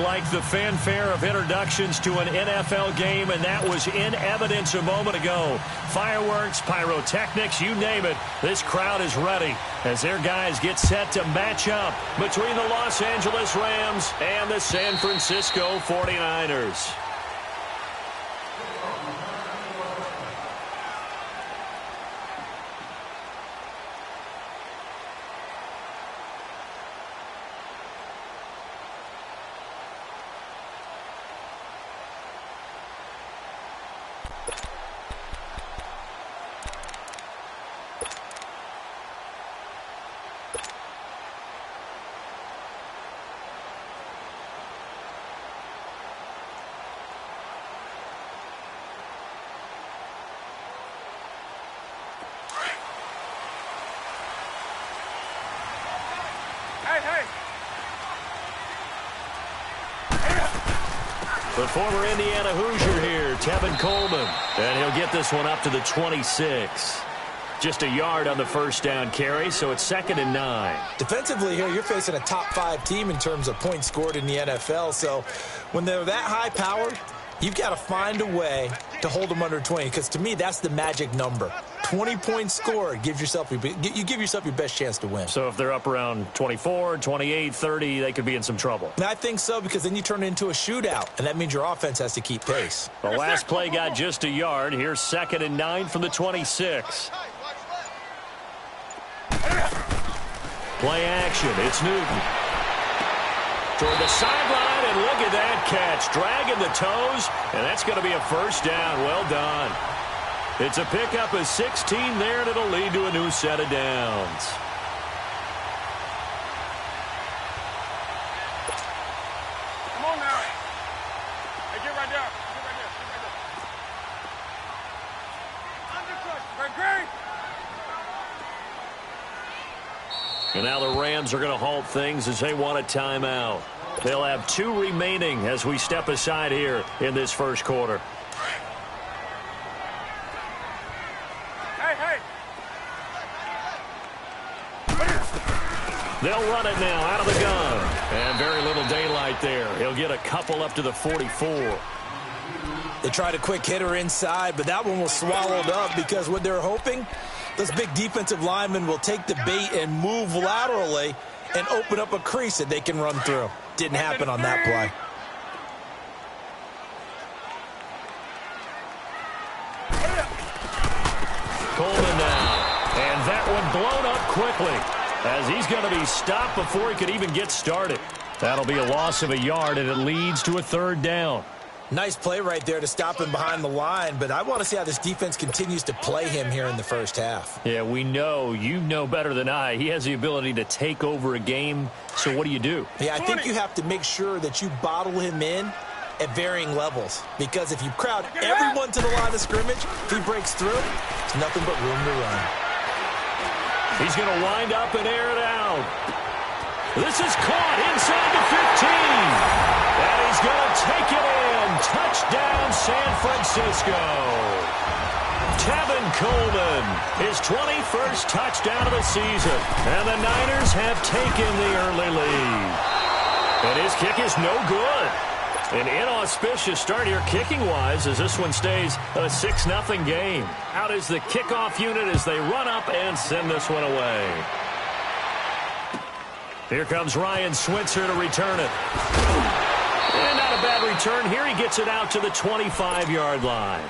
like the fanfare of introductions to an NFL game, and that was in evidence a moment ago. Fireworks, pyrotechnics, you name it. This crowd is ready as their guys get set to match up between the Los Angeles Rams and the San Francisco 49ers. The former Indiana Hoosier here, Tevin Coleman. And he'll get this one up to the 26. Just a yard on the first down carry, so it's 2nd and 9. Defensively here, you're facing a top-5 team in terms of points scored in the NFL. So when they're that high-powered, you've got to find a way to hold them under 20. Because to me, that's the magic number. 20 points scored gives yourself you give yourself your best chance to win. So if they're up around 24, 28, 30, they could be in some trouble. And I think so, because then you turn it into a shootout, and that means your offense has to keep pace. The last play got just a yard. Here's 2nd and 9 from the 26. Play action. It's Newton. Toward the sideline, and look at that catch. Dragging the toes, and that's going to be a first down. Well done. It's a pickup of 16 there, and it'll lead to a new set of downs. Come on now. Hey, get right there. Get right there. Get right there. Great. And now the Rams are going to halt things as they want a timeout. They'll have 2 remaining as we step aside here in this first quarter. They'll run it now out of the gun. And very little daylight there. He'll get a couple up to the 44. They tried a quick hitter inside, but that one was swallowed up because what they're hoping, those big defensive linemen will take the bait and move laterally and open up a crease that they can run through. Didn't happen on that play. Coleman now. And that one blown up quickly, as he's going to be stopped before he could even get started. That'll be a loss of a yard, and it leads to a 3rd down. Nice play right there to stop him behind the line, but I want to see how this defense continues to play him here in the first half. Yeah, we know. You know better than I. He has the ability to take over a game, so what do you do? Yeah, I think you have to make sure that you bottle him in at varying levels, because if you crowd everyone to the line of scrimmage, if he breaks through, there's nothing but room to run. He's going to wind up and air it out. This is caught inside the 15. And he's going to take it in. Touchdown, San Francisco. Tevin Coleman, his 21st touchdown of the season. And the Niners have taken the early lead. And his kick is no good. An inauspicious start here kicking-wise as this one stays a 6-0 game. Out is the kickoff unit as they run up and send this one away. Here comes Ryan Switzer to return it. And not a bad return here. He gets it out to the 25-yard line.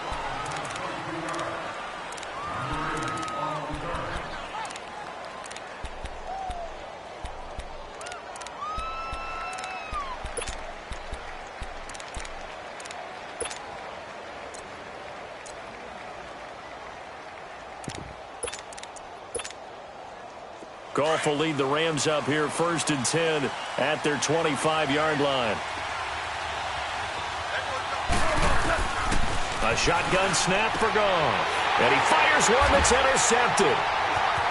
Goff will lead the Rams up here 1st and 10 at their 25-yard line. A shotgun snap for Goff. And he fires one that's intercepted.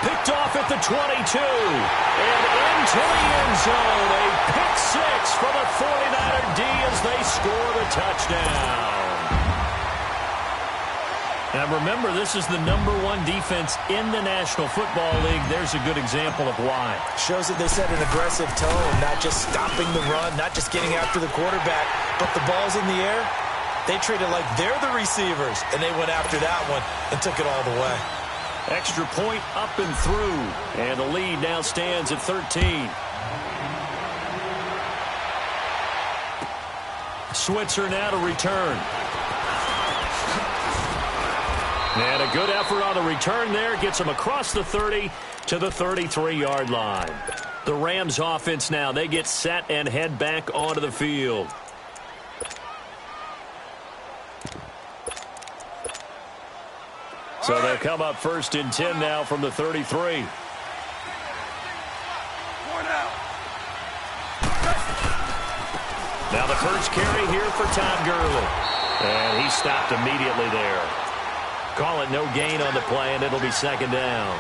Picked off at the 22. And into the end zone. A pick 6 for the 49er D as they score the touchdown. Now remember, this is the #1 defense in the National Football League. There's a good example of why. Shows that they set an aggressive tone, not just stopping the run, not just getting after the quarterback, but the ball's in the air. They treat it like they're the receivers, and they went after that one and took it all the way. Extra point up and through, and the lead now stands at 13. Switzer now to return. And a good effort on the return there. Gets him across the 30 to the 33-yard line. The Rams offense now, they get set and head back onto the field. So they'll come up 1st and 10 now from the 33. Now the first carry here for Todd Gurley. And he stopped immediately there. Call it no gain on the play, and it'll be 2nd down.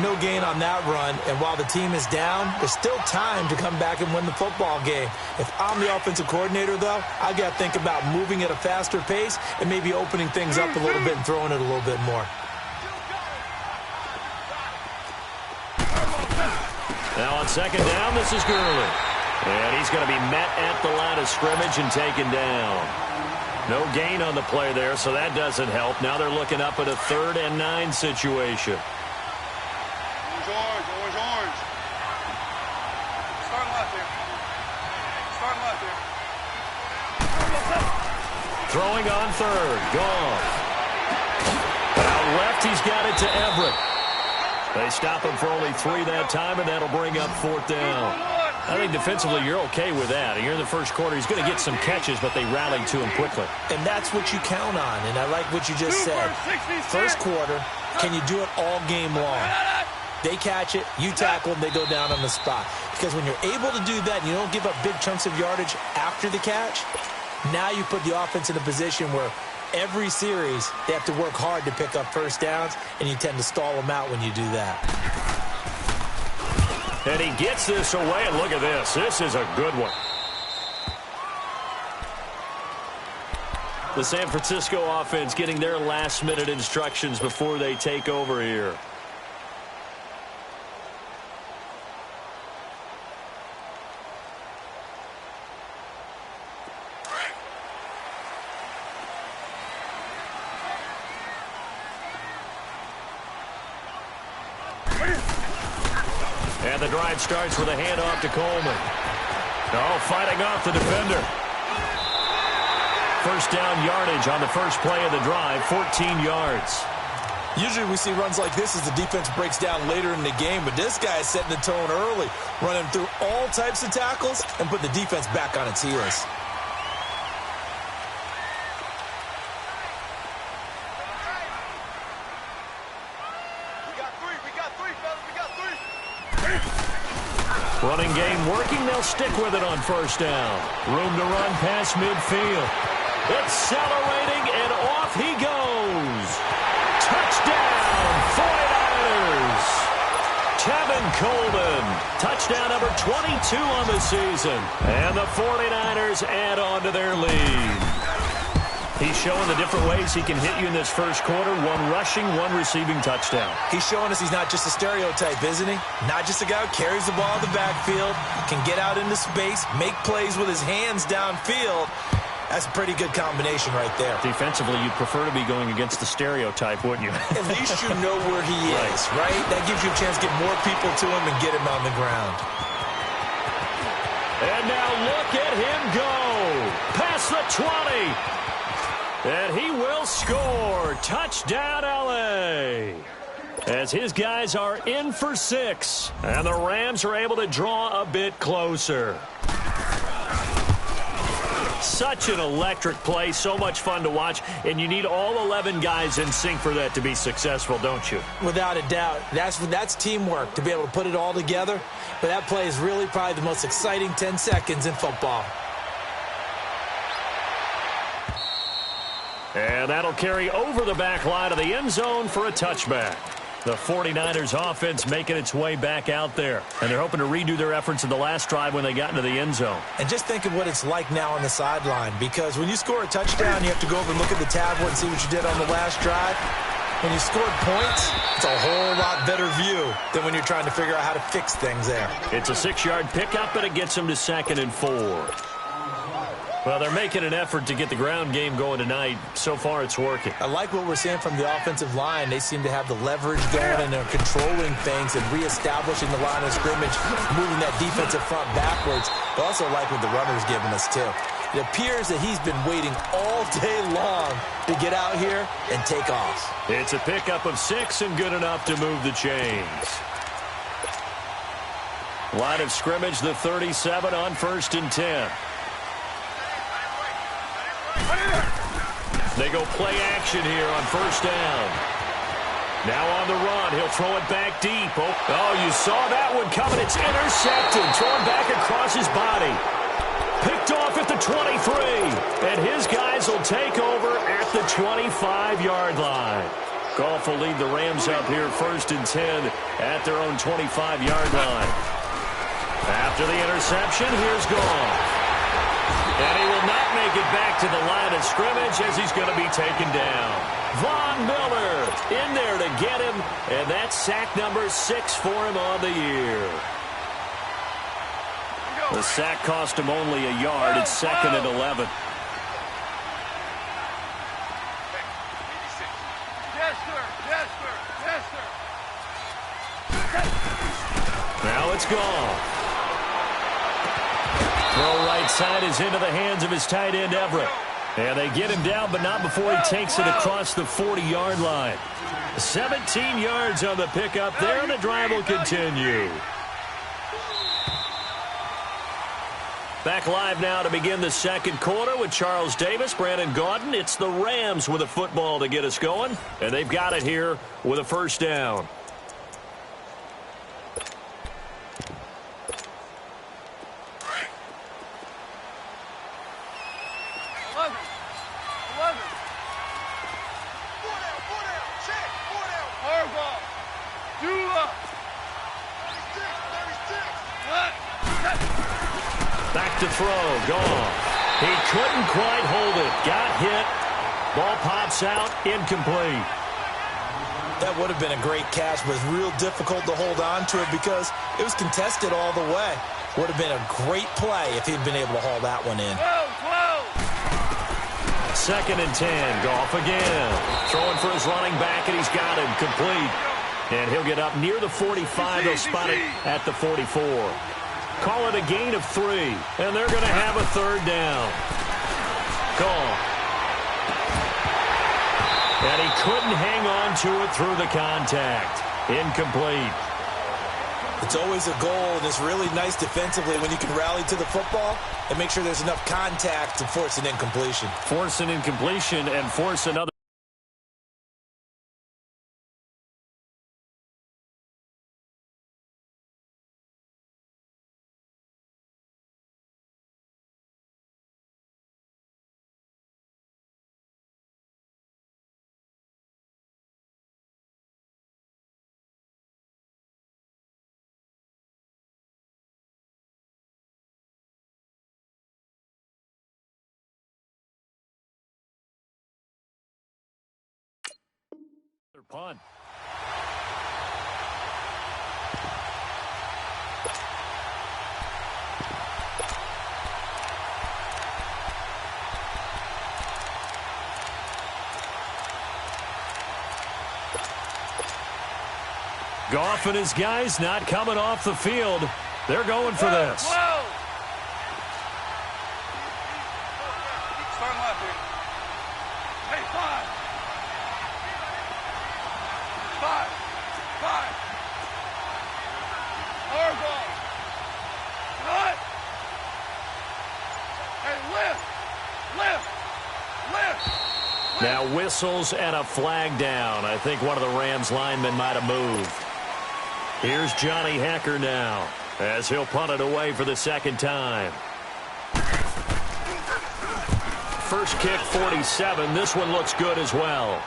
No gain on that run, and while the team is down, there's still time to come back and win the football game. If I'm the offensive coordinator, though, I got to think about moving at a faster pace and maybe opening things up a little bit and throwing it a little bit more. Now on 2nd down, this is Gurley. And he's going to be met at the line of scrimmage and taken down. No gain on the play there, so that doesn't help. Now they're looking up at a 3rd and 9 situation. Orange. Start left here. Throwing on 3rd. Gone. Out left, he's got it to Everett. They stop him for only 3 that time, and that'll bring up 4th down. I think defensively you're okay with that. Here in the first quarter, he's going to get some catches, but they rallied to him quickly. And that's what you count on, and I like what you just said. First quarter, can you do it all game long? They catch it, you tackle them, they go down on the spot. Because when you're able to do that and you don't give up big chunks of yardage after the catch, now you put the offense in a position where every series they have to work hard to pick up first downs, and you tend to stall them out when you do that. And he gets this away, and look at this. This is a good one. The San Francisco offense getting their last-minute instructions before they take over here. And the drive starts with a handoff to Coleman. Oh, fighting off the defender. First down yardage on the first play of the drive, 14 yards. Usually we see runs like this as the defense breaks down later in the game, but this guy is setting the tone early, running through all types of tackles and put the defense back on its heels. Running game working. They'll stick with it on first down. Room to run past midfield. Accelerating, and off he goes. Touchdown, 49ers. Tevin Coleman. Touchdown number 22 on the season. And the 49ers add on to their lead. He's showing the different ways he can hit you in this first quarter. 1 rushing, 1 receiving touchdown. He's showing us he's not just a stereotype, isn't he? Not just a guy who carries the ball in the backfield, can get out into space, make plays with his hands downfield. That's a pretty good combination right there. Defensively, you'd prefer to be going against the stereotype, wouldn't you? At least you know where he is, right? That gives you a chance to get more people to him and get him on the ground. And now look at him go. Past the 20. And he will score. Touchdown, L.A. As his guys are in for 6. And the Rams are able to draw a bit closer. Such an electric play. So much fun to watch. And you need all 11 guys in sync for that to be successful, don't you? Without a doubt. That's teamwork, to be able to put it all together. But that play is really probably the most exciting 10 seconds in football. And that'll carry over the back line of the end zone for a touchback. The 49ers offense making its way back out there. And they're hoping to redo their efforts in the last drive when they got into the end zone. And just think of what it's like now on the sideline. Because when you score a touchdown, you have to go over and look at the tablet and see what you did on the last drive. When you scored points, it's a whole lot better view than when you're trying to figure out how to fix things there. It's a 6-yard pickup, and it gets them to 2nd and 4. Well, they're making an effort to get the ground game going tonight. So far, it's working. I like what we're seeing from the offensive line. They seem to have the leverage going, and they're controlling things and reestablishing the line of scrimmage, moving that defensive front backwards. But also like what the runner's giving us, too. It appears that he's been waiting all day long to get out here and take off. It's a pickup of 6 and good enough to move the chains. Line of scrimmage, the 37 on 1st and 10. They go play action here on 1st down. Now on the run. He'll throw it back deep. Oh, you saw that one coming. It's intercepted. Thrown back across his body. Picked off at the 23. And his guys will take over at the 25-yard line. Goff will lead the Rams up here 1st and 10 at their own 25-yard line. After the interception, here's Goff. And he will not make it back to the line of scrimmage as he's going to be taken down. Von Miller in there to get him, and that's sack number 6 for him on the year. The sack cost him only a yard. It's 2nd and 11. Yes, sir. Yes, sir. Yes, sir. Now it's gone. Throw right side is into the hands of his tight end, Everett. And they get him down, but not before he takes it across the 40-yard line. 17 yards on the pickup there, and the drive will continue. Back live now to begin the 2nd quarter with Charles Davis, Brandon Gaudin. It's the Rams with a football to get us going, and they've got it here with a 1st down. Back to throw. Gone. He couldn't quite hold it. Got hit. Ball pops out. Incomplete. That would have been a great catch, but it's real difficult to hold on to it because it was contested all the way. Would have been a great play if he'd been able to haul that one in. 2nd and 10. Goff again. Throwing for his running back, and he's got him complete. And he'll get up near the 45. They'll spot it at the 44. Call it a gain of 3, and they're going to have a 3rd down. Goff. And he couldn't hang on to it through the contact. Incomplete. It's always a goal, and it's really nice defensively when you can rally to the football and make sure there's enough contact to force an incompletion. Force an incompletion and force another. Punt. Goff and his guys not coming off the field. They're going for this. Whoa. Starting left here. Hey, 5. 5. Our ball. Cut. Hey, lift. Now whistles and a flag down. I think one of the Rams linemen might have moved. Here's Johnny Hecker now as he'll punt it away for the 2nd time. First kick, 47. This one looks good as well.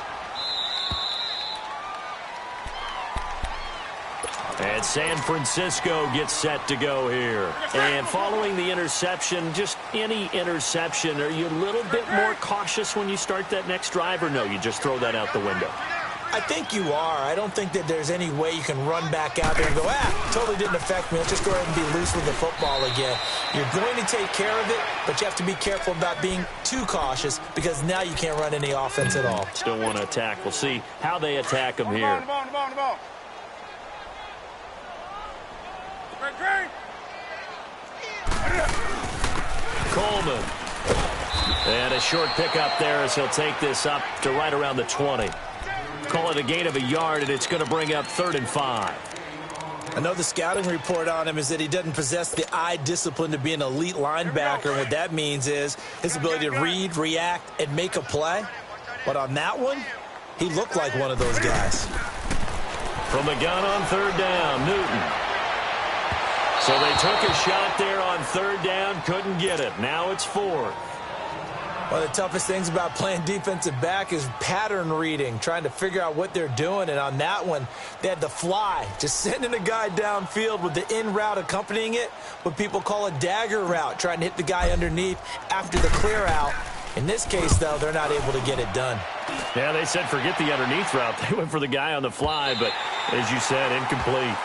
And San Francisco gets set to go here. And following the interception, just any interception, are you a little bit more cautious when you start that next drive, or no, you just throw that out the window? I think you are. I don't think that there's any way you can run back out there and go, totally didn't affect me. Let's just go ahead and be loose with the football again. You're going to take care of it, but you have to be careful about being too cautious because now you can't run any offense at all. Still want to attack. We'll see how they attack them here. The ball. Coleman. And a short pickup there as he'll take this up to right around the 20. Call it a gain of a yard, and it's going to bring up 3rd and 5. I know the scouting report on him is that he doesn't possess the eye discipline to be an elite linebacker. What that means is his ability to read, react, and make a play. But on that one, he looked like one of those guys. From the gun on 3rd down, Newton. So they took a shot there on 3rd down, couldn't get it. Now it's 4th. One of the toughest things about playing defensive back is pattern reading, trying to figure out what they're doing. And on that one, they had the fly, just sending a guy downfield with the in route accompanying it, what people call a dagger route, trying to hit the guy underneath after the clear out. In this case, though, they're not able to get it done. Yeah, they said forget the underneath route. They went for the guy on the fly, but as you said, incomplete.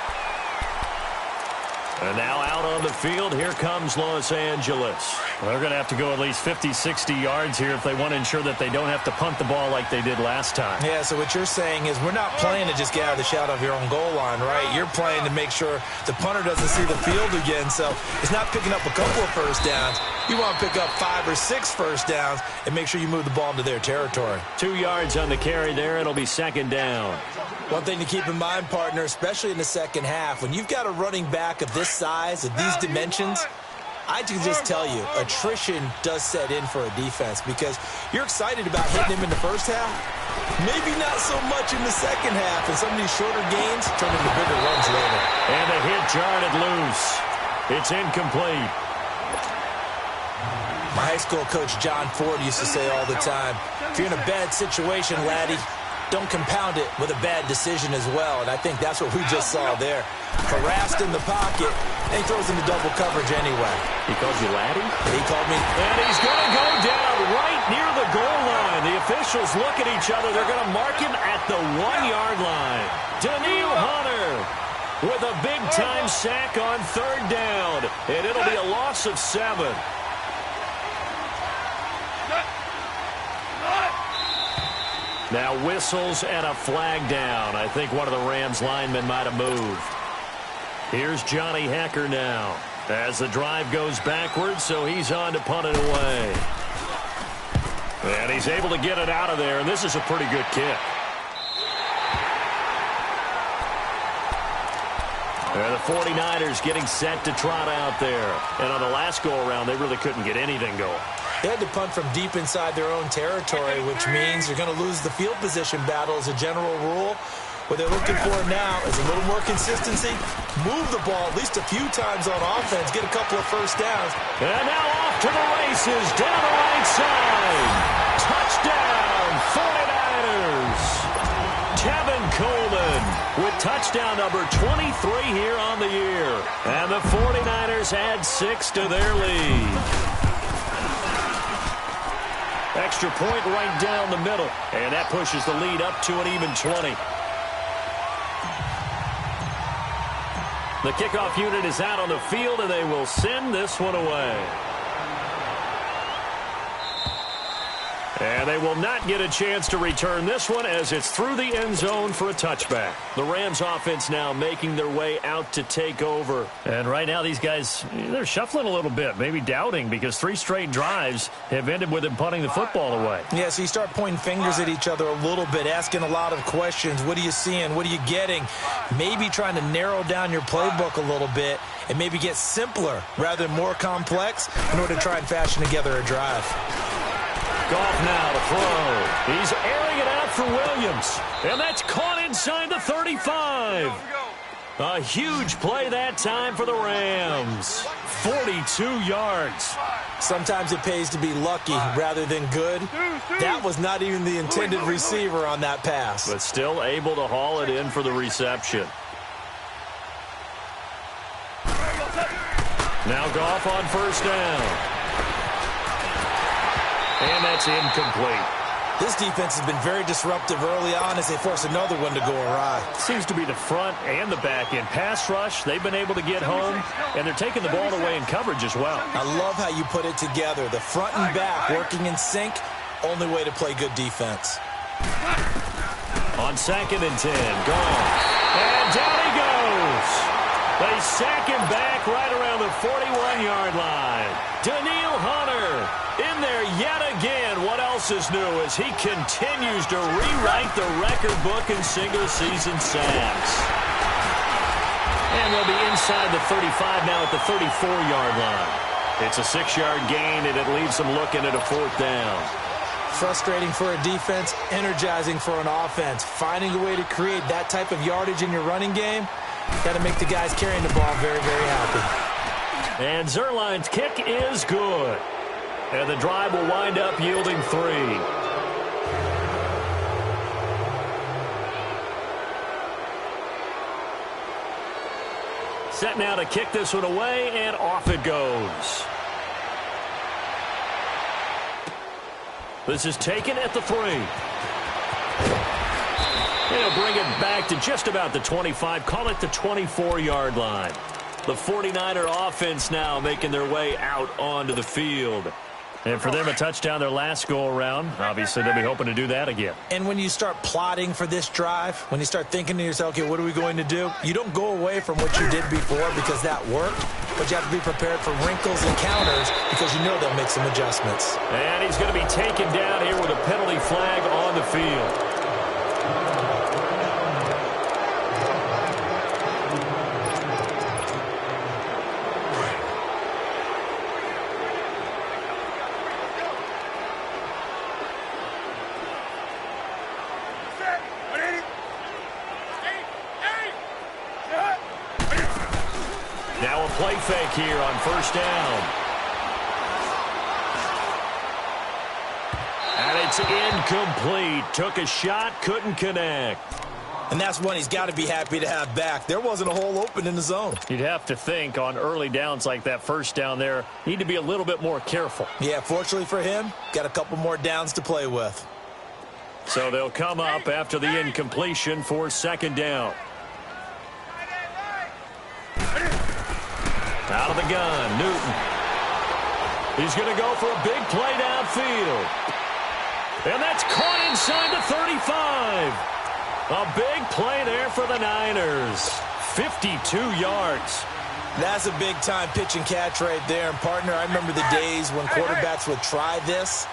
And now out on the field, here comes Los Angeles. Well, they're going to have to go at least 50, 60 yards here if they want to ensure that they don't have to punt the ball like they did last time. Yeah, so what you're saying is we're not playing to just get out of the shot of your own goal line, right? You're playing to make sure the punter doesn't see the field again. So it's not picking up a couple of first downs. You want to pick up 5 or 6 first downs and make sure you move the ball into their territory. 2 yards on the carry there. It'll be 2nd down. One thing to keep in mind, partner, especially in the second half, when you've got a running back of this size, of these dimensions, I can just tell you, attrition does set in for a defense because you're excited about hitting him in the first half, maybe not so much in the second half, and some of these shorter gains turn into bigger runs later. And the hit jarred it loose. It's incomplete. My high school coach, John Ford, used to say all the time, if you're in a bad situation, laddie, don't compound it with a bad decision as well. And I think that's what we just saw there. Harassed in the pocket, and he throws into double coverage anyway. He calls you laddie? He called me. And he's going to go down right near the goal line. The officials look at each other. They're going to mark him at the 1-yard line. Daniil Hunter with a big-time sack on 3rd down. And it'll be a loss of 7. Now whistles and a flag down. I think one of the Rams linemen might have moved. Here's Johnny Hecker now as the drive goes backwards, so he's on to punt it away. And he's able to get it out of there, and this is a pretty good kick. And the 49ers getting set to trot out there. And on the last go-around, they really couldn't get anything going. They had to punt from deep inside their own territory, which means you're going to lose the field position battle as a general rule. What they're looking for now is a little more consistency, move the ball at least a few times on offense, get a couple of first downs. And now off to the races, down the right side. Touchdown, 49ers. Tevin Coleman with touchdown number 23 here on the year. And the 49ers add 6 to their lead. Extra point right down the middle. And that pushes the lead up to an even 20. The kickoff unit is out on the field, and they will send this one away. And they will not get a chance to return this one as it's through the end zone for a touchback. The Rams offense now making their way out to take over. And right now these guys, they're shuffling a little bit, maybe doubting, because 3 straight drives have ended with them punting the football away. Yeah, so you start pointing fingers at each other a little bit, asking a lot of questions. What are you seeing? What are you getting? Maybe trying to narrow down your playbook a little bit and maybe get simpler rather than more complex in order to try and fashion together a drive. Goff now to throw. He's airing it out for Williams. And that's caught inside the 35. A huge play that time for the Rams. 42 yards. Sometimes it pays to be lucky rather than good. That was not even the intended receiver on that pass. But still able to haul it in for the reception. Now Goff on first down. And that's incomplete. This defense has been very disruptive early on as they force another one to go awry. Seems to be the front and the back end. Pass rush, they've been able to get home, and they're taking the ball away in coverage as well. I love how you put it together. The front and back working in sync, only way to play good defense. On 2nd and 10, gone. And down he goes. They sack him back right around the 41-yard line. Daniil Hunter in there yet again. What else is new as he continues to rewrite the record book in single-season sacks. And they'll be inside the 35 now at the 34-yard line. It's a 6-yard gain, and it leaves them looking at a 4th down. Frustrating for a defense, energizing for an offense. Finding a way to create that type of yardage in your running game, got to make the guys carrying the ball very, very happy. And Zuerlein's kick is good. And the drive will wind up yielding 3. Set now to kick this one away, and off it goes. This is taken at the 3. They'll bring it back to just about the 25. Call it the 24-yard line. The 49er offense now making their way out onto the field. And for them, a touchdown their last go-around. Obviously, they'll be hoping to do that again. And when you start plotting for this drive, when you start thinking to yourself, okay, what are we going to do? You don't go away from what you did before because that worked, but you have to be prepared for wrinkles and counters because you know they'll make some adjustments. And he's going to be taken down here with a penalty flag on the field. Now a play fake here on first down. And it's incomplete. Took a shot, couldn't connect. And that's one he's got to be happy to have back. There wasn't a hole open in the zone. You'd have to think on early downs like that first down there, need to be a little bit more careful. Yeah, fortunately for him, got a couple more downs to play with. So they'll come up after the incompletion for second down. Out of the gun, Newton. He's going to go for a big play downfield. And that's caught inside the 35. A big play there for the Niners. 52 yards. That's a big-time pitch and catch right there. And, partner, I remember the days when quarterbacks would try this.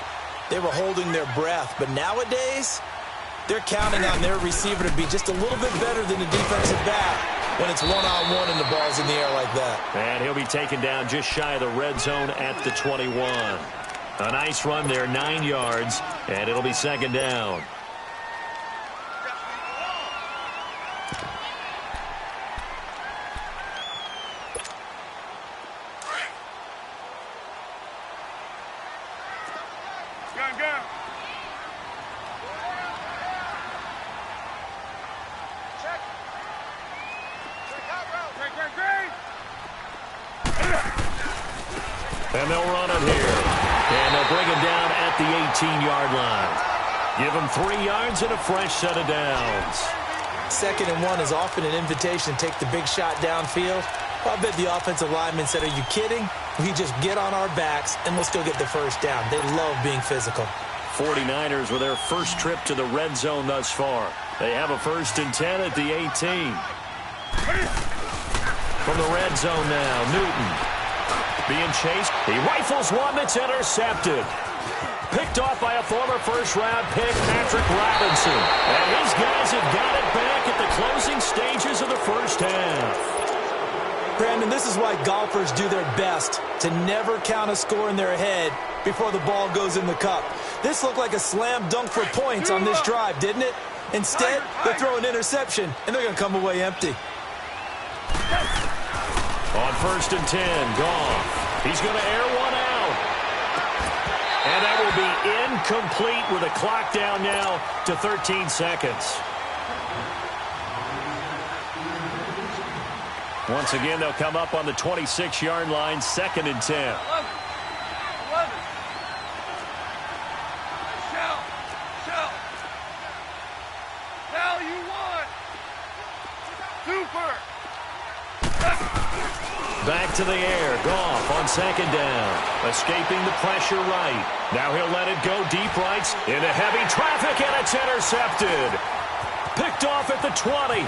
They were holding their breath. But nowadays, they're counting on their receiver to be just a little bit better than the defensive back when it's one-on-one and the ball's in the air like that. And he'll be taken down just shy of the red zone at the 21. A nice run there, 9 yards, and it'll be second down. Gun. And they'll run it here. And they'll bring him down at the 18-yard line. Give him 3 yards and a fresh set of downs. 2nd and 1 is often an invitation to take the big shot downfield. I bet the offensive lineman said, are you kidding? We just get on our backs and let's go get the first down. They love being physical. 49ers with their first trip to the red zone thus far. They have a 1st and 10 at the 18. From the red zone now, Newton. Being chased. He rifles one that's intercepted. Picked off by a former first-round pick, Patrick Robinson. And his guys have got it back at the closing stages of the first half. Brandon, this is why golfers do their best to never count a score in their head before the ball goes in the cup. This looked like a slam dunk for points on this drive, didn't it? Instead, they throw an interception, and they're going to come away empty. On 1st and 10, Goff. He's going to air one out. And that will be incomplete with a clock down now to 13 seconds. Once again, they'll come up on the 26-yard line, 2nd and 10. 11. Shell, you won. Super. Back to the air. Goff on 2nd down. Escaping the pressure right. Now he'll let it go deep right into heavy traffic, and it's intercepted. Picked off at the 20.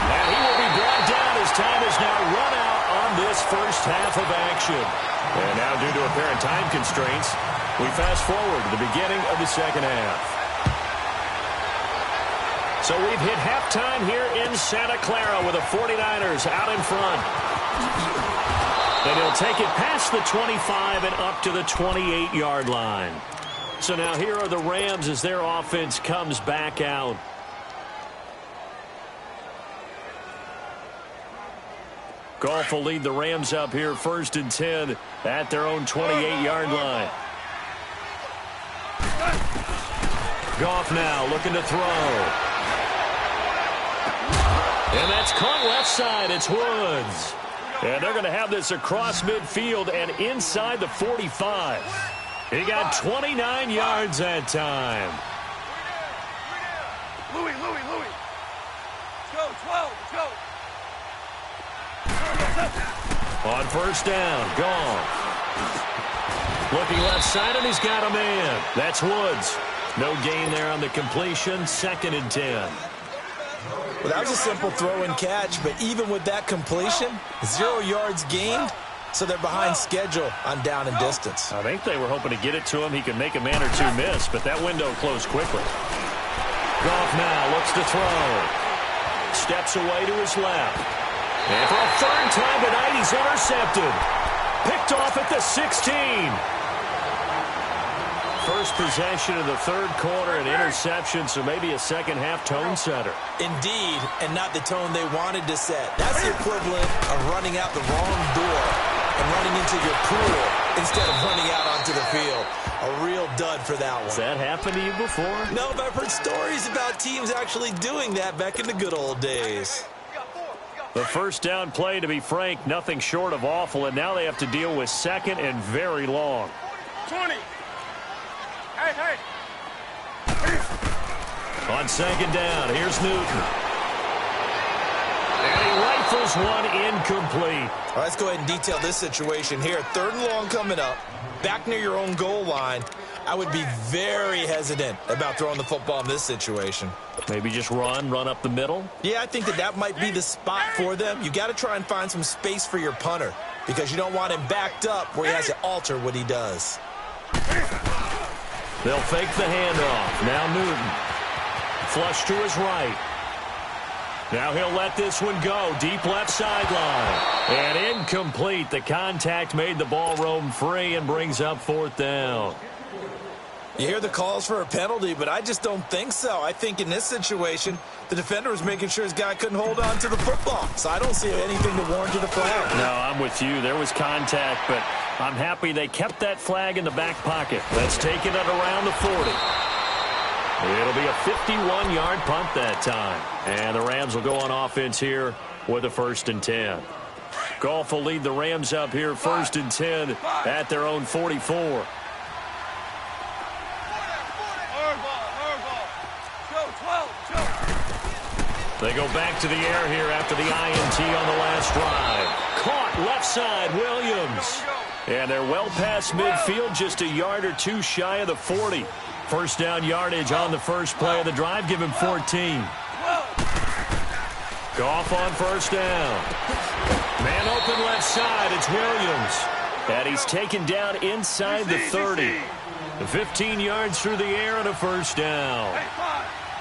And he will be brought down as time is now run out on this first half of action. And now, due to apparent time constraints, we fast forward to the beginning of the second half. So we've hit halftime here in Santa Clara with the 49ers out in front. And he'll take it past the 25 and up to the 28-yard line. So now here are the Rams as their offense comes back out. Goff will lead the Rams up here 1st and 10 at their own 28-yard line. Goff now looking to throw. And that's caught left side. It's Woods. And they're going to have this across midfield and inside the 45. He got 29 yards that time. Louis. Let's go, 12. Let's go. On 1st down, Goff. Looking left side, and he's got a man. That's Woods. No gain there on the completion. 2nd and 10. Well, that was a simple throw and catch, but even with that completion, 0 yards gained, so they're behind schedule on down and distance. I think they were hoping to get it to him. He could make a man or two miss, but that window closed quickly. Goff now looks to throw. Steps away to his left. And for a 3rd time tonight, he's intercepted. Picked off at the 16. First possession of the 3rd quarter, an interception, so maybe a second-half tone setter. Indeed, and not the tone they wanted to set. That's the equivalent of running out the wrong door and running into your pool instead of running out onto the field. A real dud for that one. Has that happened to you before? No, but I've heard stories about teams actually doing that back in the good old days. The 1st down play, to be frank, nothing short of awful, and now they have to deal with 2nd and very long. 20. Hey. On 2nd down, here's Newton. And he rifles one incomplete. All right, let's go ahead and detail this situation here. 3rd and long coming up, back near your own goal line. I would be very hesitant about throwing the football in this situation. Maybe just run up the middle? Yeah, I think that might be the spot for them. You got to try and find some space for your punter because you don't want him backed up where he has to alter what he does. They'll fake the handoff. Now Newton. Flush to his right. Now he'll let this one go. Deep left sideline. And incomplete. The contact made the ball roam free and brings up 4th down. You hear the calls for a penalty, but I just don't think so. I think in this situation, the defender was making sure his guy couldn't hold on to the football. So I don't see anything to warrant the flag. No, I'm with you. There was contact, but I'm happy they kept that flag in the back pocket. Let's take it at around the 40. It'll be a 51-yard punt that time. And the Rams will go on offense here with a 1st and 10. Goff will lead the Rams up here 1st and 10 at their own 44. They go back to the air here after the INT on the last drive. Caught left side, Williams. And they're well past midfield, just a yard or two shy of the 40. 1st down yardage on the first play of the drive. Give him 14. Goff on 1st down. Man open left side. It's Williams. And he's taken down inside the 30. 15 yards through the air and a 1st down.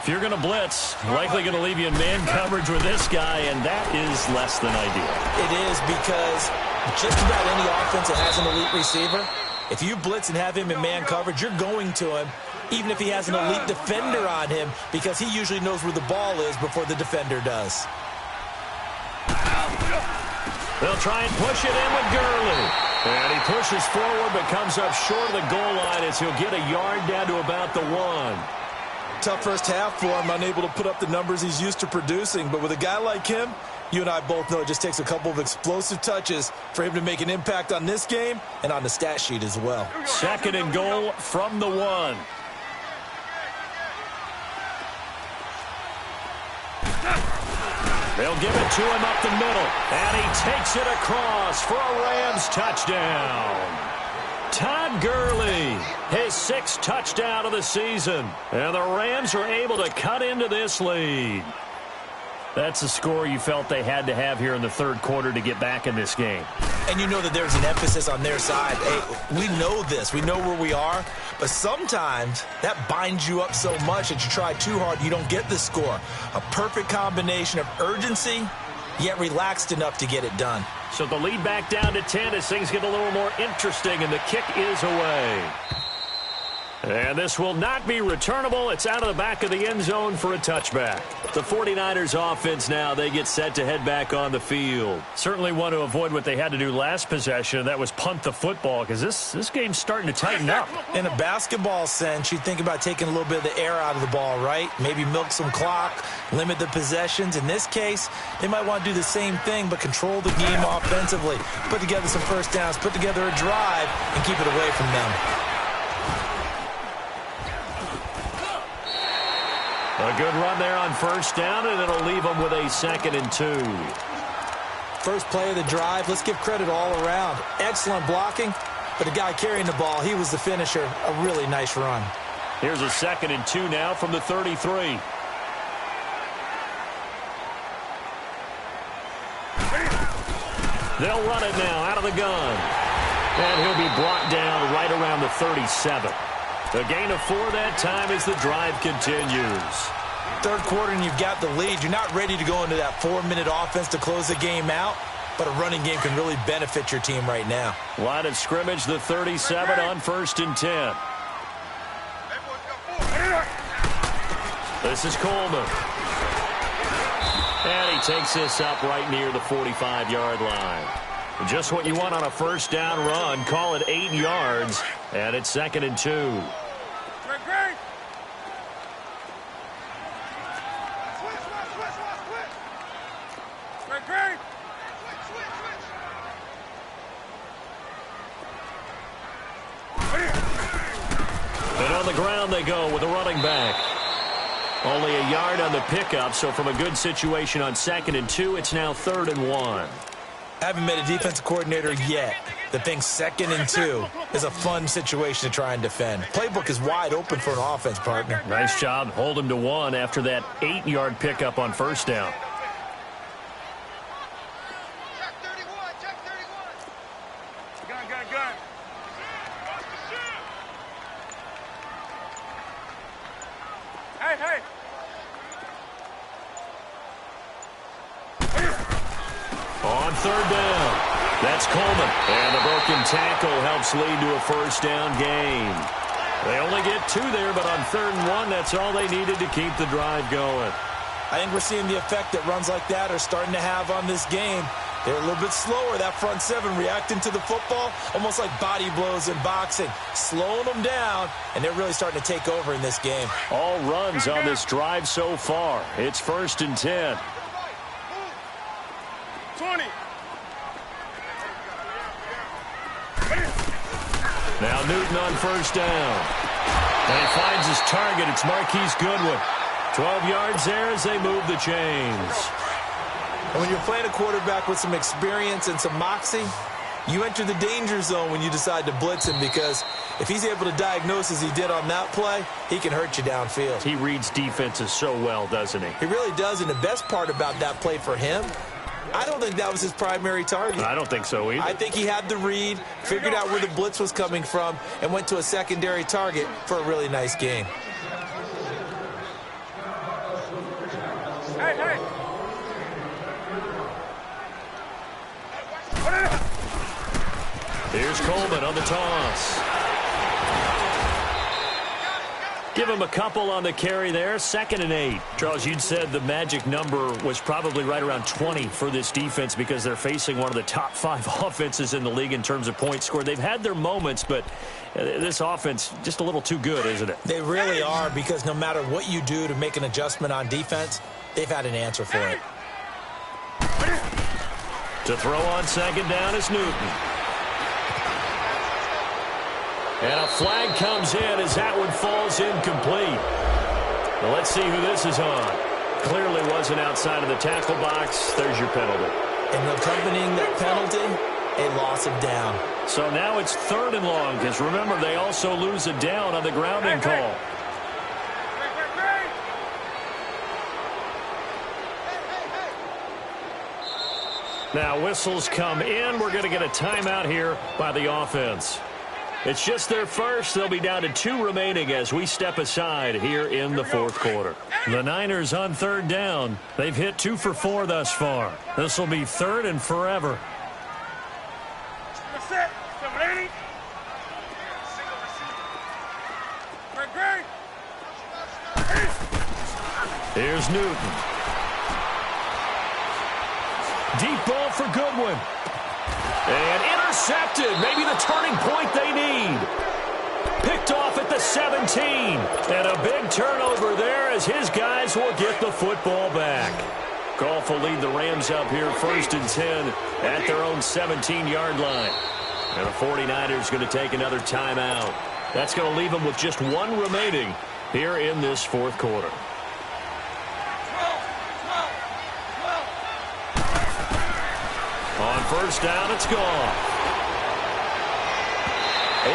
If you're going to blitz, likely going to leave you in man coverage with this guy, and that is less than ideal. It is because just about any offense that has an elite receiver, if you blitz and have him in man coverage, you're going to him, even if he has an elite defender on him, because he usually knows where the ball is before the defender does. They'll try and push it in with Gurley. And he pushes forward but comes up short of the goal line as he'll get a yard down to about the 1. Tough first half for him, unable to put up the numbers he's used to producing. But with a guy like him, you and I both know it just takes a couple of explosive touches for him to make an impact on this game and on the stat sheet as well. 2nd and goal from the 1. They'll give it to him up the middle, and he takes it across for a Rams touchdown. Todd Gurley, his 6th touchdown of the season, and the Rams are able to cut into this lead. That's a score you felt they had to have here in the 3rd quarter to get back in this game. And you know that there's an emphasis on their side. Hey, we know this. We know where we are. But sometimes that binds you up so much that you try too hard, you don't get the score. A perfect combination of urgency, yet relaxed enough to get it done. So the lead back down to 10 as things get a little more interesting, and the kick is away. And this will not be returnable. It's out of the back of the end zone for a touchback. The 49ers offense now, they get set to head back on the field. Certainly want to avoid what they had to do last possession, and that was punt the football, because this game's starting to tighten up. In a basketball sense, you think about taking a little bit of the air out of the ball, right? Maybe milk some clock, limit the possessions. In this case, they might want to do the same thing, but control the game offensively. Put together some first downs, put together a drive, and keep it away from them. A good run there on first down, and it'll leave them with a 2nd and 2. First play of the drive, let's give credit all around. Excellent blocking, but the guy carrying the ball, he was the finisher. A really nice run. Here's a 2nd and 2 now from the 33. They'll run it now out of the gun. And he'll be brought down right around the 37. A gain of 4 that time as the drive continues. 3rd quarter and you've got the lead. You're not ready to go into that 4-minute offense to close the game out, but a running game can really benefit your team right now. Line of scrimmage, the 37 on 1st and 10. This is Coleman. And he takes this up right near the 45-yard line. Just what you want on a first down run. Call it 8 yards, and it's 2nd and 2. And on the ground they go with a running back. Only a yard on the pickup, so from a good situation on 2nd and 2, it's now 3rd and 1. Haven't met a defensive coordinator yet that thinks 2nd and 2 is a fun situation to try and defend. Playbook is wide open for an offense, partner. Nice job. Hold him to 1 after that 8-yard pickup on first down. Gun. Hey. On 3rd down, that's Coleman. And the broken tackle helps lead to a first down gain. They only get 2 there, but on 3rd and 1, that's all they needed to keep the drive going. I think we're seeing the effect that runs like that are starting to have on this game. They're a little bit slower, that front 7 reacting to the football, almost like body blows in boxing, slowing them down, and they're really starting to take over in this game. All runs on this drive so far. It's 1st and 10. 20. Now Newton on first down. And he finds his target. It's Marquise Goodwin. 12 yards there as they move the chains. And when you're playing a quarterback with some experience and some moxie, you enter the danger zone when you decide to blitz him, because if he's able to diagnose as he did on that play, he can hurt you downfield. He reads defenses so well, doesn't he? He really does, and the best part about that play for him, I don't think that was his primary target. I don't think so either. I think he had the read, figured out where the blitz was coming from, and went to a secondary target for a really nice game. Hey. Here's Coleman on the toss. Give him a couple on the carry there, 2nd and 8. Charles, you'd said the magic number was probably right around 20 for this defense because they're facing one of the top 5 offenses in the league in terms of points scored. They've had their moments, but this offense just a little too good, isn't it? They really are, because no matter what you do to make an adjustment on defense, they've had an answer for it. To throw on 2nd down is Newton. And a flag comes in as that one falls incomplete. Well, let's see who this is on. Clearly wasn't outside of the tackle box. There's your penalty. And accompanying that penalty, a loss of down. So now it's 3rd and long, because remember, they also lose a down on the grounding call. Now whistles come in. We're going to get a timeout here by the offense. It's just their first. They'll be down to 2 remaining as we step aside here in the 4th quarter. The Niners on 3rd down. They've hit 2 for 4 thus far. This will be 3rd and forever. Here's Newton. Deep ball for Goodwin. And intercepted. Maybe the turning point they need. Picked off at the 17. And a big turnover there as his guys will get the football back. Goff will lead the Rams up here 1st and 10 at their own 17-yard line. And the 49ers going to take another timeout. That's going to leave them with just 1 remaining here in this 4th quarter. On 1st down, it's gone.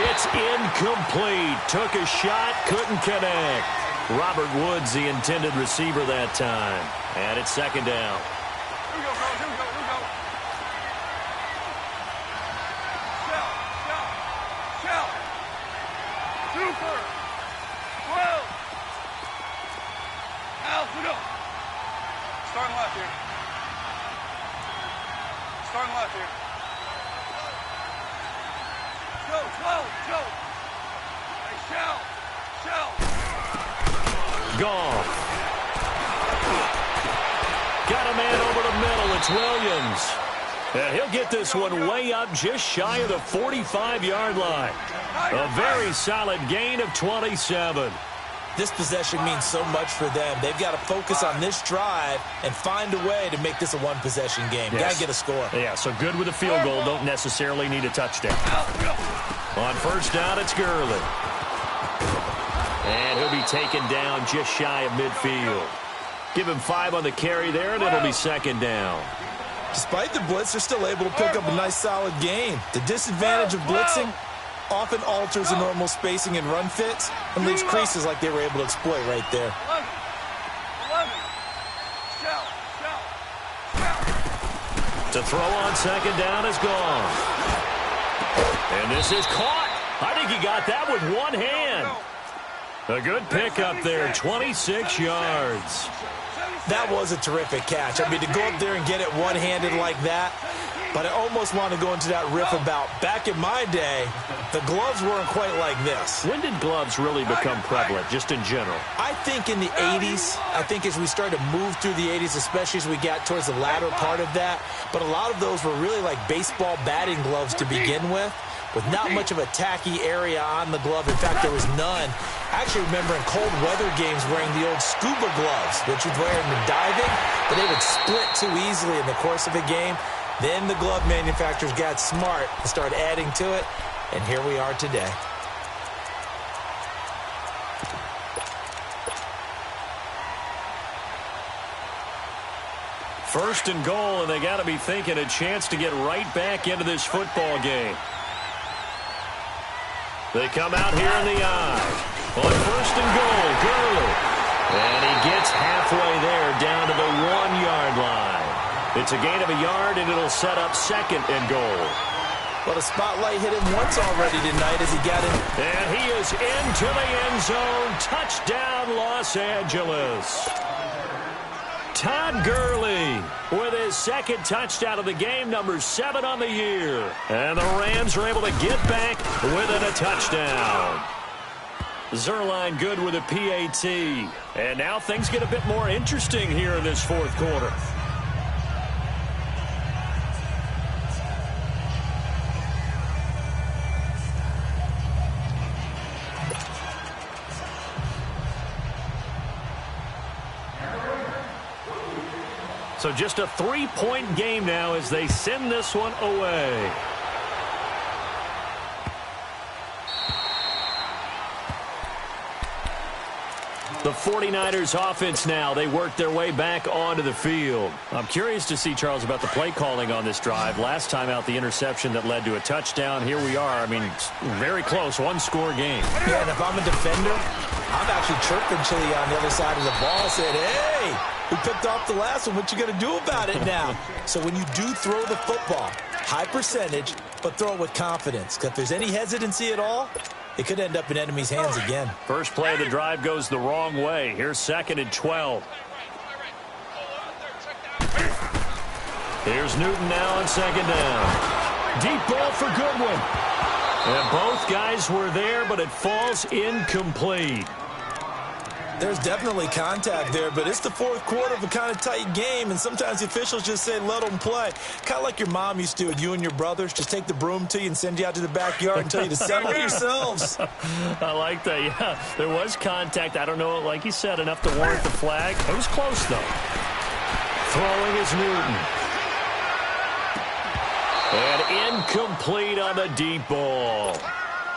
It's incomplete. Took a shot, couldn't connect. Robert Woods, the intended receiver that time. And it's 2nd down. Here we go, bro. Here we go. Here we go. Shell. Super. 12. Al, we go. Starting left here. Starting left here. Go, 12, go. Hey, Shell. Goff. Got a man over the middle. It's Williams. And he'll get this one way up just shy of the 45-yard line. A very solid gain of 27. This possession means so much for them. They've got to focus on this drive and find a way to make this a 1-possession game. Yes. Got to get a score. Yeah, so good with a field goal. Don't necessarily need a touchdown. On 1st down, it's Gurley. And he'll be taken down just shy of midfield. Give him 5 on the carry there, and it'll be 2nd down. Despite the blitz, they're still able to pick up a nice, solid gain. The disadvantage of blitzing often alters the normal spacing and run fits and leaves creases like they were able to exploit right there. 11. To throw on 2nd down is gone. And this is caught. I think he got that with one hand. A good pickup there, 26 yards. That was a terrific catch. I mean, to go up there and get it one-handed like that, but I almost want to go into that riff about back in my day, the gloves weren't quite like this. When did gloves really become prevalent, just in general? I think in the 80s. I think as we started to move through the 80s, especially as we got towards the latter part of that. But a lot of those were really like baseball batting gloves to begin with not much of a tacky area on the glove. In fact, there was none. I actually remember in cold weather games wearing the old scuba gloves, which you'd wear in the diving, but they would split too easily in the course of a game. Then the glove manufacturers got smart and started adding to it, and here we are today. First and goal, and they got to be thinking a chance to get right back into this football game. They come out here in the eye. On 1st and goal, Gurley. And he gets halfway there down to the 1-yard line. It's a gain of a yard, and it'll set up 2nd and goal. Well, the spotlight hit him once already tonight as he got in. And he is into the end zone. Touchdown, Los Angeles. Todd Gurley with his 2nd touchdown of the game, number 7 on the year. And the Rams are able to get back within a touchdown. Zerline good with a PAT. And now things get a bit more interesting here in this fourth quarter. So just a 3-point game now as they send this one away. The 49ers offense now. They work their way back onto the field. I'm curious to see, Charles, about the play calling on this drive. Last time out, the interception that led to a touchdown. Here we are. I mean, very close, one-score game. Yeah, and if I'm a defender, I'm actually chirping Chili on the other side of the ball, saying, hey, we picked off the last one. What you going to do about it now? So when you do throw the football, high percentage, but throw it with confidence. Because if there's any hesitancy at all, it could end up in enemy's hands again. First play of the drive goes the wrong way. Here's 2nd and 12. Here's Newton now on 2nd down. Deep ball for Goodwin. And both guys were there, but it falls incomplete. There's definitely contact there, but it's the fourth quarter of a kind of tight game, and sometimes the officials just say, let them play. Kind of like your mom used to with you and your brothers. Just take the broom to you and send you out to the backyard and tell you to settle it yourselves. I like that, yeah. There was contact. I don't know, like you said, enough to warrant the flag. It was close, though. Throwing is Newton. And incomplete on the deep ball.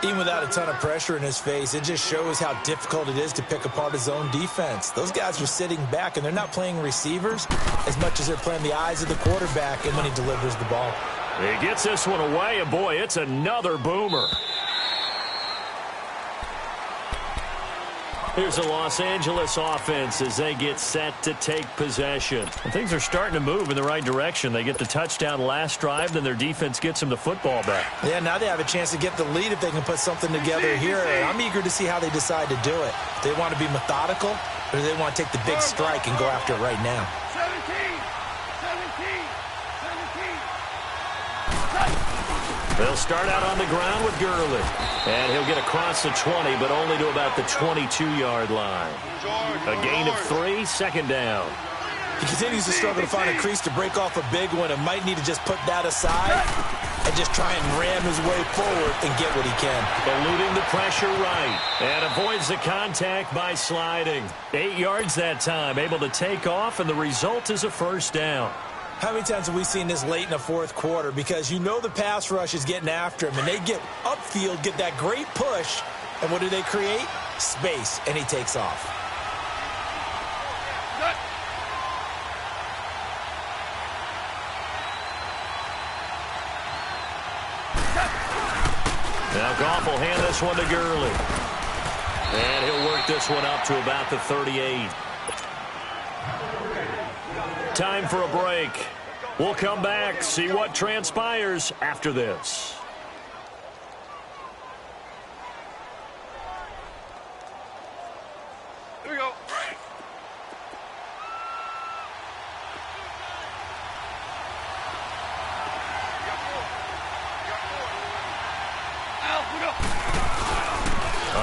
Even without a ton of pressure in his face, it just shows how difficult it is to pick apart his own defense. Those guys are sitting back, and they're not playing receivers as much as they're playing the eyes of the quarterback and when he delivers the ball. He gets this one away, and boy, it's another boomer. Here's a Los Angeles offense as they get set to take possession. And things are starting to move in the right direction. They get the touchdown last drive, then their defense gets them the football back. Yeah, now they have a chance to get the lead if they can put something together here. I'm eager to see how they decide to do it. Do they want to be methodical, or do they want to take the big strike and go after it right now? 17. They'll start out on the ground with Gurley. And he'll get across the 20, but only to about the 22-yard line. A gain of 3, 2nd down. He continues to struggle to find a crease to break off a big one and might need to just put that aside and just try and ram his way forward and get what he can. Eluding the pressure right. And avoids the contact by sliding. 8 yards that time. Able to take off, and the result is a first down. How many times have we seen this late in the fourth quarter? Because you know the pass rush is getting after him, and they get upfield, get that great push, and what do they create? Space, and he takes off. Now Goff will hand this one to Gurley. And he'll work this one up to about the 38. Time for a break. We'll come back, see what transpires after this. Here we go.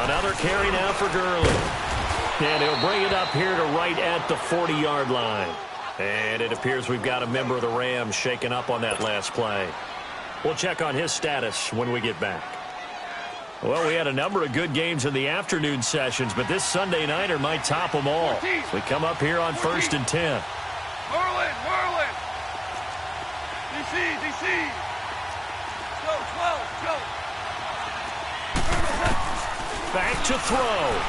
Another carry now for Gurley. And he'll bring it up here to right at the 40-yard line. And it appears we've got a member of the Rams shaken up on that last play. We'll check on his status when we get back. Well, we had a number of good games in the afternoon sessions, but this Sunday nighter might top them all. We come up here on 1st and 10. Merlin. DC. Go. Back to throw.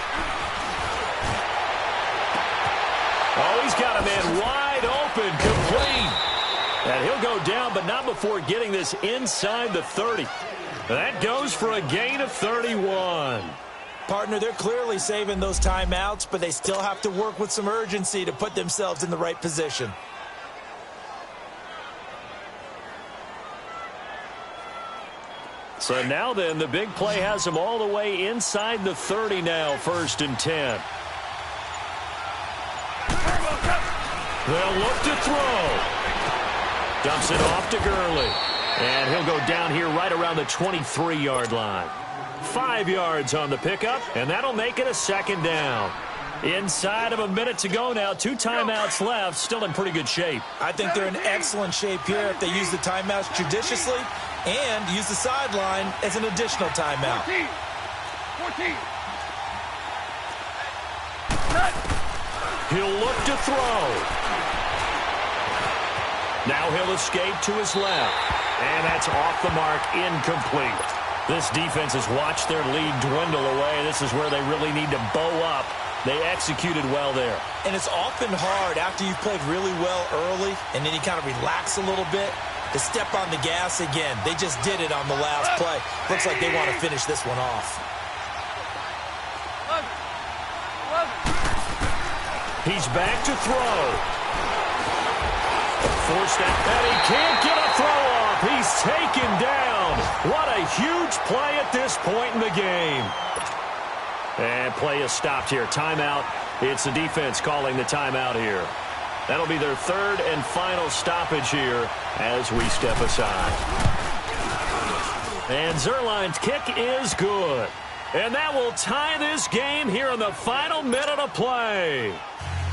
Oh, he's got a man wide open, complete. And he'll go down, but not before getting this inside the 30. That goes for a gain of 31. Partner, they're clearly saving those timeouts, but they still have to work with some urgency to put themselves in the right position. So now then, the big play has them all the way inside the 30 now, 1st and 10. They'll look to throw. Dumps it off to Gurley. And he'll go down here right around the 23-yard line. 5 yards on the pickup, and that'll make it a second down. Inside of a minute to go now. 2 timeouts left. Still in pretty good shape. I think they're in excellent shape here if they use the timeouts judiciously and use the sideline as an additional timeout. 14. He'll look to throw. Now he'll escape to his left. And that's off the mark, incomplete. This defense has watched their lead dwindle away. This is where they really need to bow up. They executed well there. And it's often hard after you've played really well early and then you kind of relax a little bit to step on the gas again. They just did it on the last play. Looks like they want to finish this one off. He's back to throw. Forced out, and he can't get a throw off. He's taken down. What a huge play at this point in the game. And play is stopped here. Timeout. It's the defense calling the timeout here. That'll be their 3rd and final stoppage here as we step aside. And Zuerlein's kick is good. And that will tie this game here in the final minute of play.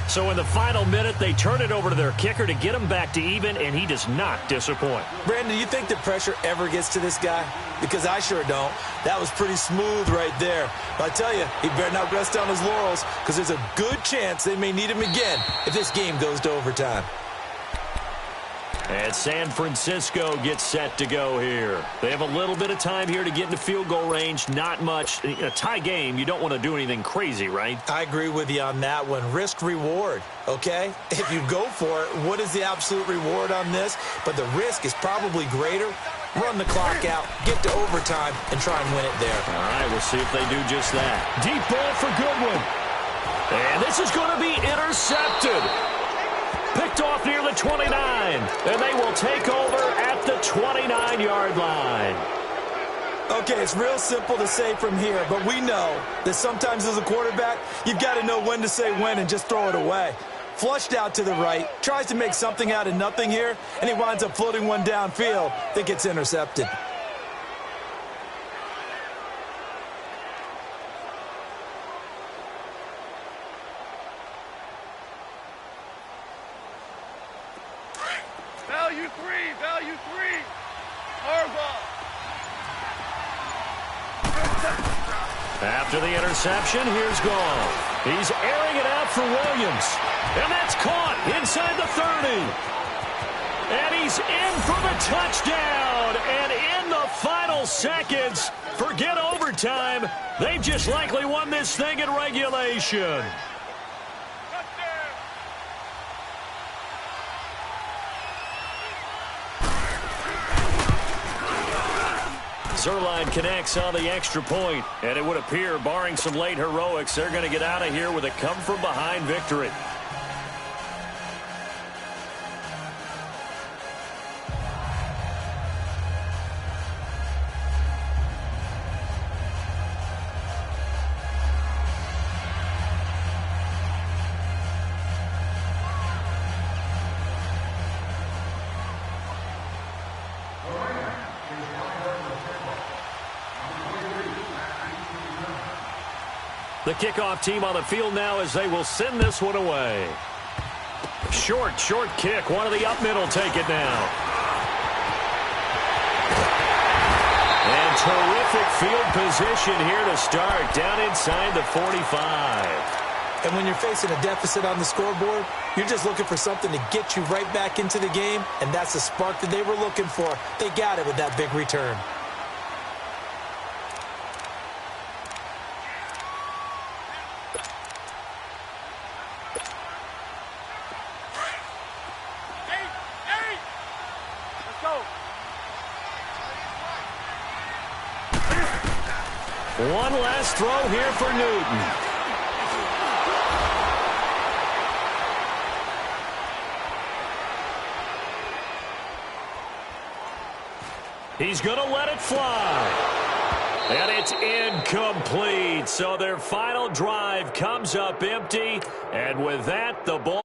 So in the final minute, they turn it over to their kicker to get him back to even, and he does not disappoint. Brandon, do you think the pressure ever gets to this guy? Because I sure don't. That was pretty smooth right there. But I tell you, he better not rest on his laurels because there's a good chance they may need him again if this game goes to overtime. And San Francisco gets set to go here. They have a little bit of time here to get into field goal range. Not much. In a tie game, you don't want to do anything crazy, right? I agree with you on that one. Risk-reward, okay? If you go for it, what is the absolute reward on this? But the risk is probably greater. Run the clock out, get to overtime, and try and win it there. All right, we'll see if they do just that. Deep ball for Goodwin. And this is going to be intercepted. Picked off near the 29, and they will take over at the 29-yard line. Okay, it's real simple to say from here, but we know that sometimes as a quarterback, you've got to know when to say when and just throw it away. Flushed out to the right, tries to make something out of nothing here, and he winds up floating one downfield that gets intercepted. Value three. Harbaugh. After the interception, here's Goff. He's airing it out for Williams. And that's caught inside the 30. And he's in for the touchdown. And in the final seconds, forget overtime. They've just likely won this thing in regulation. Zuerlein connects on the extra point, and it would appear, barring some late heroics, they're going to get out of here with a come-from-behind victory. The kickoff team on the field now as they will send this one away. Short kick. One of the up middle take it now. And terrific field position here to start. Down inside the 45. And when you're facing a deficit on the scoreboard, you're just looking for something to get you right back into the game, and that's the spark that they were looking for. They got it with that big return. One last throw here for Newton. He's going to let it fly. And it's incomplete. So their final drive comes up empty. And with that, the ball